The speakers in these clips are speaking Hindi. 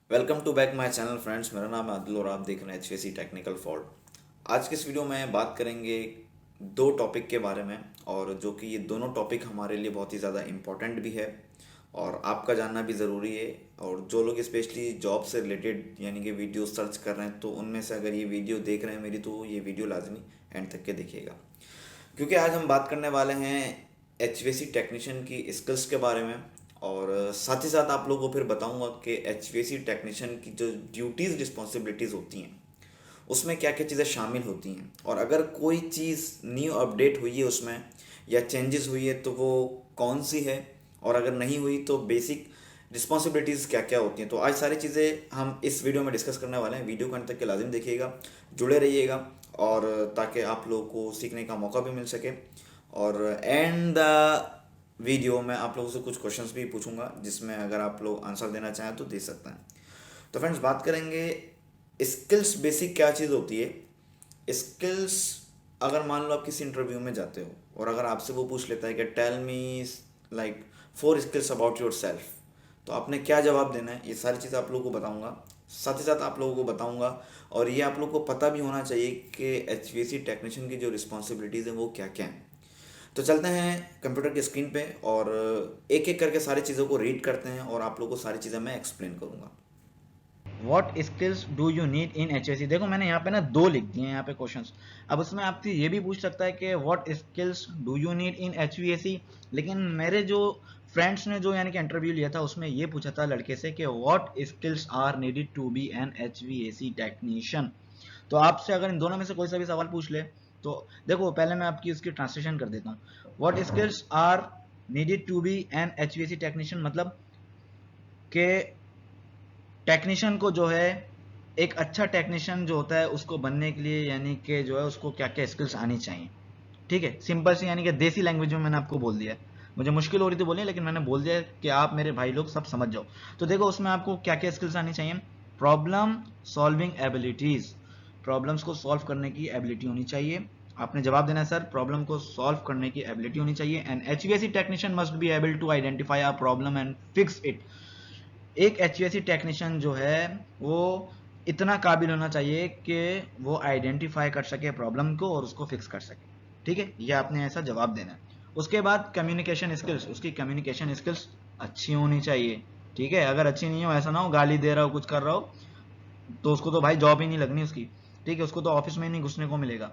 Welcome to back my channel friends. मेरा नाम है आदिल और आप देख रहे हैं एचवीसी टेक्निकल फॉल्ट। आज के इस वीडियो में बात करेंगे दो टॉपिक के बारे में, और जो कि ये दोनों टॉपिक हमारे लिए बहुत ही ज़्यादा इम्पोर्टेंट भी है और आपका जानना भी ज़रूरी है। और जो लोग स्पेशली जॉब से रिलेटेड यानी कि वीडियो सर्च कर रहे हैं, तो उनमें से अगर ये वीडियो देख रहे हैं मेरी, तो ये वीडियो लाजमी एंड तक के देखिएगा, क्योंकि आज हम बात करने वाले हैं एचवीएसी टेक्नीशियन की स्किल्स के बारे में। और साथ ही साथ आप लोगों को फिर बताऊंगा कि एचवीएसी टेक्नीशियन की जो ड्यूटीज़ रिस्पॉन्सिबिलिटीज़ होती हैं उसमें क्या क्या चीज़ें शामिल होती हैं, और अगर कोई चीज़ न्यू अपडेट हुई है उसमें या चेंजेस हुई है तो वो कौन सी है, और अगर नहीं हुई तो बेसिक रिस्पॉन्सिबिलिटीज़ क्या क्या होती हैं। तो आज सारी चीज़ें हम इस वीडियो में डिस्कस करने वाले हैं। वीडियो को अंत तक के लाजिम देखिएगा, जुड़े रहिएगा, और ताकि आप लोगों को सीखने का मौका भी मिल सके। और एंड द वीडियो में आप लोगों से कुछ क्वेश्चंस भी पूछूंगा, जिसमें अगर आप लोग आंसर देना चाहें तो दे सकते हैं। तो फ्रेंड्स, बात करेंगे स्किल्स। बेसिक क्या चीज़ होती है स्किल्स? अगर मान लो आप किसी इंटरव्यू में जाते हो और अगर आपसे वो पूछ लेता है कि tell me like 4 skills about yourself, तो आपने क्या जवाब देना है? ये सारी चीज़ आप लोगों को बताऊंगा, साथ ही साथ आप लोगों को बताऊंगा। और ये आप लोगों को पता भी होना चाहिए कि एचवीएसी टेक्नीशियन की जो रिस्पॉन्सिबिलिटीज़ हैं वो क्या क्या हैं। तो चलते हैं कंप्यूटर की स्क्रीन पे और एक एक करके सारी चीज़ों को रीड करते हैं और आप लोगों को सारी चीज़ें मैं एक्सप्लेन करूंगा। What skills do you need in H देखो मैंने यहाँ पे ना दो लिख दिए हैं यहाँ पे क्वेश्चंस। अब उसमें आपसे ये भी पूछ सकता है कि what skills do you need in H, लेकिन मेरे जो फ्रेंड्स ने जो यानी कि इंटरव्यू लिया था उसमें ये पूछा था लड़के से कि what skills are needed to be an H technician. तो आपसे अगर इन दोनों में से कोई सा भी सवाल पूछ ले तो देखो पहले मैं आपकी उसकी ट्रांसलेशन कर देता हूँ। What skills are needed to be an H technician मतलब कि टेक्नीशियन को जो है एक अच्छा टेक्नीशियन जो होता है उसको बनने के लिए यानी कि जो है उसको क्या क्या स्किल्स आनी चाहिए। ठीक है, सिंपल सी यानी कि देसी लैंग्वेज में मैंने आपको बोल दिया है। मुझे मुश्किल हो रही थी बोलनी, लेकिन मैंने बोल दिया कि आप मेरे भाई लोग सब समझ जाओ। तो देखो उसमें आपको क्या क्या स्किल्स आनी चाहिए। प्रॉब्लम सॉल्विंग एबिलिटीज, प्रॉब्लम्स को सॉल्व करने की एबिलिटी होनी चाहिए। आपने जवाब देना है सर, प्रॉब्लम को सॉल्व करने की एबिलिटी होनी चाहिए। And HVAC technician must be able to identify a problem and fix it. एक एचवीएसी टेक्नीशियन जो है वो इतना काबिल होना चाहिए कि वो आइडेंटिफाई कर सके प्रॉब्लम को और उसको फिक्स कर सके। ठीक है, ये आपने ऐसा जवाब देना है। उसके बाद कम्युनिकेशन स्किल्स, उसकी कम्युनिकेशन स्किल्स अच्छी होनी चाहिए। ठीक है, अगर अच्छी नहीं हो, ऐसा ना हो गाली दे रहा हो कुछ कर रहा हो तो उसको तो भाई जॉब ही नहीं लगनी उसकी। ठीक है, उसको तो ऑफिस में ही नहीं घुसने को मिलेगा।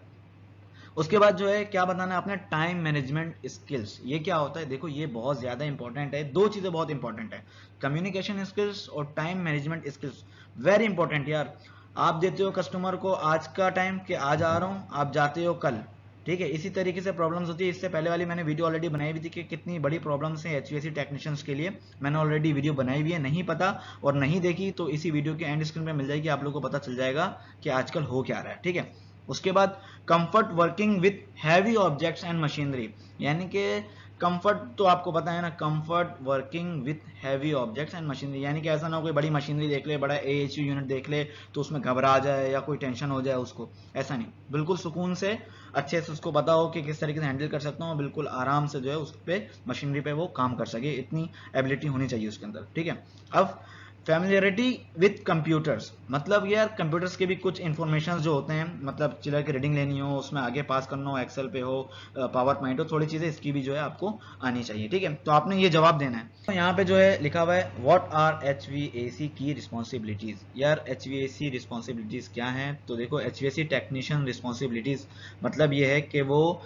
उसके बाद जो है क्या बताना है आपने, टाइम मैनेजमेंट स्किल्स। ये क्या होता है देखो, ये बहुत ज्यादा इंपॉर्टेंट है। दो चीजें बहुत इंपॉर्टेंट है, कम्युनिकेशन स्किल्स और time management skills. Very important यार। आप देते हो कस्टमर को आज का टाइम कि आज आ रहा हूं, आप जाते हो कल। ठीक है, इसी तरीके से प्रॉब्लम्स होती है। इससे पहले वाली मैंने वीडियो ऑलरेडी बनाई हुई थी कि कितनी बड़ी प्रॉब्लम्स है एचवीएसी टेक्नीशियंस के लिए। मैंने ऑलरेडी वीडियो बनाई हुई है, नहीं पता और नहीं देखी तो इसी वीडियो के एंड स्क्रीन पे मिल जाएगी, आप लोगों को पता चल जाएगा कि आजकल हो क्या रहा है। ठीक है, उसके बाद comfort working with heavy objects and machinery, यानी कि कंफर्ट तो आपको पता है ना, comfort working with heavy objects and machinery, यानी कि ऐसा ना हो कोई बड़ी मशीनरी देख ले, बड़ा एएचयू यूनिट देख ले तो उसमें घबरा जाए या कोई टेंशन हो जाए उसको। ऐसा नहीं, बिल्कुल सुकून से अच्छे से उसको पता हो कि किस तरीके से हैंडल कर सकता हूँ, बिल्कुल आराम से जो है उस पर मशीनरी पे वो काम कर सके, इतनी एबिलिटी होनी चाहिए उसके अंदर। ठीक है, अब फैमिलियरिटी विथ कंप्यूटर्स, मतलब यार कंप्यूटर्स के भी कुछ इंफॉर्मेशन जो होते हैं, मतलब चिलर की रीडिंग लेनी हो, उसमें आगे पास करना हो, एक्सेल पे हो, पावर पॉइंट हो, थोड़ी चीजें इसकी भी जो है आपको आनी चाहिए। ठीक है, तो आपने ये जवाब देना है। तो यहाँ पे जो है लिखा हुआ है व्हाट आर एचवीएसी की रिस्पॉन्सिबिलिटीज। यार एचवीएसी रिस्पॉन्सिबिलिटीज क्या है, तो देखो एचवीएसी टेक्नीशियन रिस्पॉन्सिबिलिटीज मतलब ये है कि वो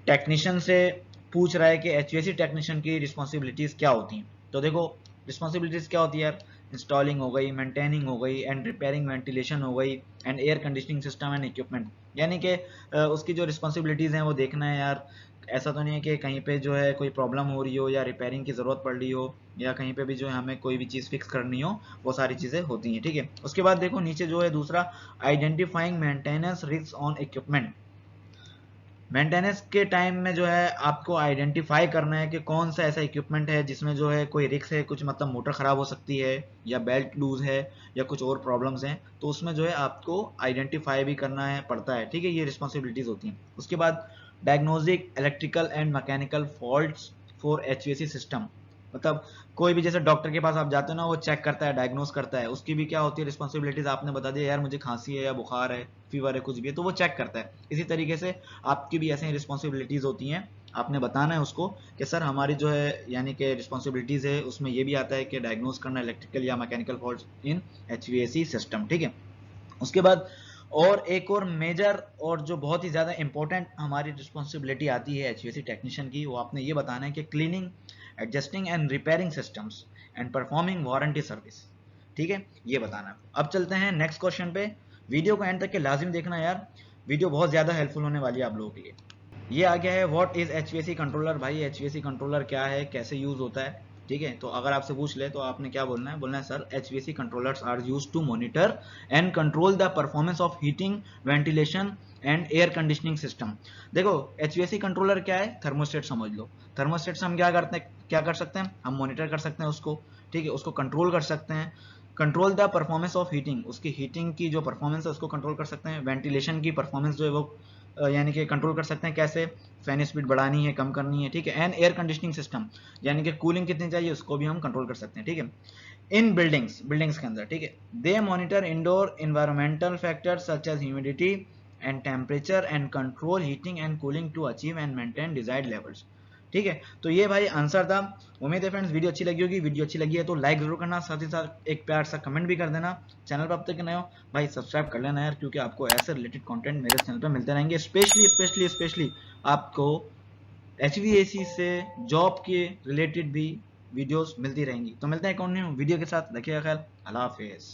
टेक्नीशियन से पूछ रहा है कि एचवीएसी टेक्नीशियन की रिस्पॉन्सिबिलिटीज क्या होती हैं। तो देखो रिस्पॉन्सिबिलिटीज क्या होती है यार, इंस्टॉलिंग हो गई, मेंटेनिंग हो गई, एंड रिपेयरिंग वेंटिलेशन हो गई, and air conditioning system and equipment. यानी कि उसकी जो रिस्पॉन्सिबिलिटीज हैं वो देखना है यार। ऐसा तो नहीं है कि कहीं पे जो है कोई प्रॉब्लम हो रही हो या रिपेयरिंग की जरूरत पड़ रही हो या कहीं पे भी जो है हमें कोई भी चीज फिक्स करनी हो, वो सारी चीजें होती हैं। ठीक है, उसके बाद देखो नीचे जो है दूसरा, identifying maintenance risk on equipment. Maintenance के टाइम में जो है आपको आइडेंटिफाई करना है कि कौन सा ऐसा इक्विपमेंट है जिसमें जो है कोई रिस्क है, कुछ मतलब मोटर खराब हो सकती है या बेल्ट लूज है या कुछ और प्रॉब्लम्स हैं, तो उसमें जो है आपको आइडेंटिफाई भी करना है पड़ता है। ठीक है, ये रिस्पॉन्सिबिलिटीज होती हैं। उसके बाद diagnostic electrical and mechanical faults for HVAC system. मतलब कोई भी जैसे डॉक्टर के पास आप जाते हो ना, वो चेक करता है, डायग्नोस करता है, उसकी भी क्या होती है रिस्पॉन्सिबिलिटीज, आपने बता दिया यार मुझे खांसी है या बुखार है, फीवर है, कुछ भी है, तो वो चेक करता है। इसी तरीके से आपकी भी ऐसे रिस्पॉन्सिबिलिटीज होती हैं, आपने बताना है उसको कि सर हमारी जो है यानी कि रिस्पॉन्सिबिलिटीज है, उसमें ये भी आता है कि डायग्नोस करना इलेक्ट्रिकल या mechanical fault in HVAC system, ठीक है। उसके बाद और एक और मेजर और जो बहुत ही ज़्यादा इंपॉर्टेंट हमारी रिस्पॉन्सिबिलिटी आती है एचवीएसी टेक्नीशियन की, वो आपने ये बताना है कि cleaning, adjusting and repairing systems and performing warranty service, ठीक है, ये बताना है। अब चलते हैं नेक्स्ट क्वेश्चन पे। वीडियो को एंड तक के लाजिम देखना यार, वीडियो बहुत ज़्यादा हेल्पफुल होने वाली है आप लोगों के लिए। ये आ गया है व्हाट इज एचवीएसी कंट्रोलर। भाई एचवीएसी कंट्रोलर क्या है, कैसे यूज होता है, ठीक है। तो अगर आपसे पूछ ले तो आपने क्या बोलना है, बोलना है sir HVAC controllers are used to monitor and control the performance of heating, ventilation and air conditioning system. देखो एचवीएसी कंट्रोलर क्या है, थर्मोस्टेट समझ लो। थर्मोस्टेट से हम क्या करते हैं, क्या कर सकते हैं, हम मॉनिटर कर सकते हैं उसको, ठीक है, उसको कंट्रोल कर सकते हैं। Control the performance of heating, उसकी हीटिंग की जो परफॉर्मेंस है उसको कंट्रोल कर सकते हैं। वेंटिलेशन की परफॉर्मेंस जो है वो यानी कि कंट्रोल कर सकते हैं, कैसे, फैन स्पीड बढ़ानी है, कम करनी है, ठीक है। एंड एयर कंडीशनिंग सिस्टम, यानी कि कूलिंग कितनी चाहिए उसको भी हम कंट्रोल कर सकते हैं, ठीक है। इन बिल्डिंग्स, बिल्डिंग्स के अंदर, ठीक है, they monitor indoor environmental factors such as humidity and temperature and control heating and cooling to achieve and maintain desired levels, ठीक है। तो ये भाई आंसर था। उम्मीद है फ्रेंड्स वीडियो अच्छी लगी होगी। वीडियो अच्छी लगी है तो लाइक जरूर करना, साथ ही साथ एक प्यार सा कमेंट भी कर देना। चैनल पर अब तक नए हो भाई सब्सक्राइब कर लेना यार, क्योंकि आपको ऐसे रिलेटेड कंटेंट मेरे चैनल पर मिलते रहेंगे, स्पेशली आपको एचवीएसी से जॉब के रिलेटेड भी वीडियोस मिलती रहेंगी। तो मिलते हैं एक और न्यू वीडियो के साथ, रखिएगा ख्याल, अल्लाह हाफिज़।